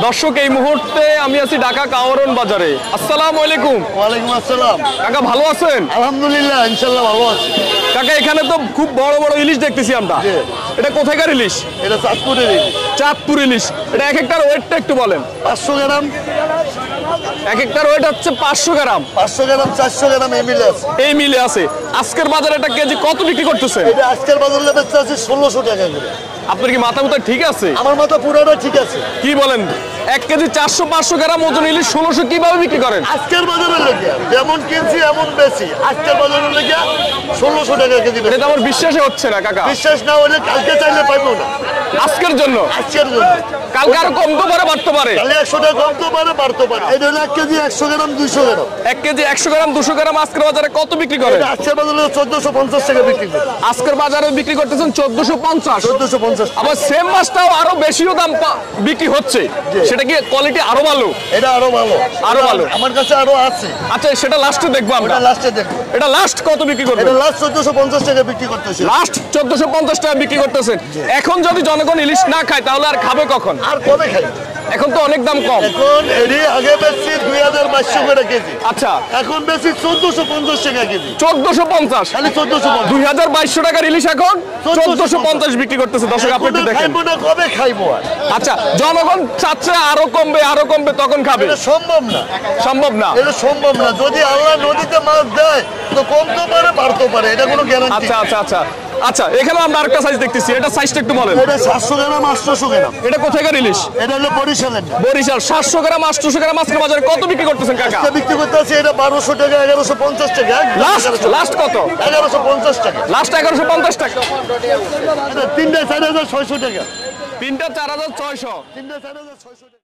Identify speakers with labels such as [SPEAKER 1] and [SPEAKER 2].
[SPEAKER 1] দর্শক এই মুহূর্তে আমি আছি ঢাকা কাওয়ারন বাজারে। আসসালামু আলাইকুম।
[SPEAKER 2] ওয়ালাইকুম আসসালাম।
[SPEAKER 1] কাকা ভালো আছেন?
[SPEAKER 2] আলহামদুলিল্লাহ, ইনশাআল্লাহ ভালো আছি।
[SPEAKER 1] কাকা এখানে তো খুব বড় বড় ইলিশ দেখতেছি আমরা। এটা কোথাকার ইলিশ?
[SPEAKER 2] এটা চাঁদপুরের ইলিশ।
[SPEAKER 1] চাঁদপুর ইলিশ। এটা এক একটার ওয়েটটা একটু বলেন।
[SPEAKER 2] 500 গ্রাম।
[SPEAKER 1] এক একটার ওয়েট হচ্ছে 500 গ্রাম।
[SPEAKER 2] 500 গ্রাম 400 গ্রাম এই মিলে আছে।
[SPEAKER 1] এই মিলে আছে। আজকের বাজারে এটা কেজি কত বিক্রি করতেছে?
[SPEAKER 2] এটা আজকের বাজারে বেচতে আছে 1600 টাকা করে।
[SPEAKER 1] আপনার কি মাথা মুথা ঠিক আছে?
[SPEAKER 2] আমার মাথা পুরোটা ঠিক আছে।
[SPEAKER 1] কি বলেন? 1 কেজি 400-500 গ্রাম ওজন ইলিশ 1600 কিভাবে বিক্রি করেন?
[SPEAKER 2] আজকের বাজারে লেগে যেমন কিনছি এমন বেশি। আজকের বাজারে লেগে 1600 টাকা কেজি।
[SPEAKER 1] এটা আমার বিশ্বাসই হচ্ছে না কাকা।
[SPEAKER 2] বিশ্বাস না হলে কালকে চাইলে পাইবো না।
[SPEAKER 1] আজকের জন্য?
[SPEAKER 2] আজকের জন্য।
[SPEAKER 1] কালকে আরো কমতে পারে বাড়তে পারে।
[SPEAKER 2] তাহলে 100 টাকা কমতে পারে বাড়তে পারে। এটা হলো 1 কেজি 100 গ্রাম 200 গ্রাম।
[SPEAKER 1] 1 কেজি 100 গ্রাম 200 গ্রাম আজকের বাজারে কত বিক্রি করে?
[SPEAKER 2] এটা আজকের বাজারে 1450 টাকা বিক্রি করে।
[SPEAKER 1] আজকের বাজারে বিক্রি করতেছেন 1450।
[SPEAKER 2] 1450।
[SPEAKER 1] আবার সেম মাছটাও আরো বেশিও দাম বিক্রি হচ্ছে। সেটা কি কোয়ালিটি আরো ভালো?
[SPEAKER 2] এটা আরো ভালো।
[SPEAKER 1] আরো ভালো।
[SPEAKER 2] আমার কাছে আরো আছে।
[SPEAKER 1] আচ্ছা সেটা লাস্টে দেখবো আমরা।
[SPEAKER 2] এটা লাস্টে দেখো।
[SPEAKER 1] এটা লাস্ট কত বিক্রি করবেন?
[SPEAKER 2] এটা লাস্ট 1450 টাকা বিক্রি করতেছে।
[SPEAKER 1] লাস্ট 1450 টাকা বিক্রি করতেছেন। এখন যদি জনগণ ইলিশ না খায় তাহলে আর খাবে কখন?
[SPEAKER 2] আর কবে খাই?
[SPEAKER 1] এখন তো অনেক দাম কম।
[SPEAKER 2] এখন এরই আগে বেশি 2200 করে কেজি।
[SPEAKER 1] আচ্ছা
[SPEAKER 2] এখন বেশি 1450 টাকা কেজি।
[SPEAKER 1] 1450
[SPEAKER 2] খালি 1450।
[SPEAKER 1] 2200 টাকার ইলিশ এখন 1450 বিক্রি করতেছে। দর্শক আপনি একটু দেখেন।
[SPEAKER 2] খাইবো না, কবে খাইবো আর?
[SPEAKER 1] আচ্ছা জনগণ চাচ্ছে আরো কমবে তখন খাবে।
[SPEAKER 2] এটা সম্ভব না।
[SPEAKER 1] সম্ভব না।
[SPEAKER 2] এটা সম্ভব না। যদি আল্লাহ নদীতে মাছ দেয় তো কমতে পারে বাড়তে পারে, এটা কোনো গ্যারান্টি।
[SPEAKER 1] আচ্ছা আচ্ছা আচ্ছা আচ্ছা এখানে আমরা আরেকটা সাইজ দেখতেছি। এটা সাইজটা একটু বলেন।
[SPEAKER 2] এটা 700 গ্রাম 800 গ্রাম।
[SPEAKER 1] এটা কোথাকার ইলিশ?
[SPEAKER 2] এটা হলো বরিশালের।
[SPEAKER 1] বরিশাল। 700 গ্রাম 800 গ্রাম আজকের বাজারে কত বিক্রি করতেছেন কাকা?
[SPEAKER 2] এটা বিক্রি করতে আছে এটা 1200 টাকা 1150 টাকা।
[SPEAKER 1] লাস্ট কত?
[SPEAKER 2] 1150 টাকা।
[SPEAKER 1] লাস্ট 1150 টাকা।
[SPEAKER 2] এটা 3টা 4600 টাকা।
[SPEAKER 1] 3টা 4600।
[SPEAKER 2] 3টা 4600 টাকা।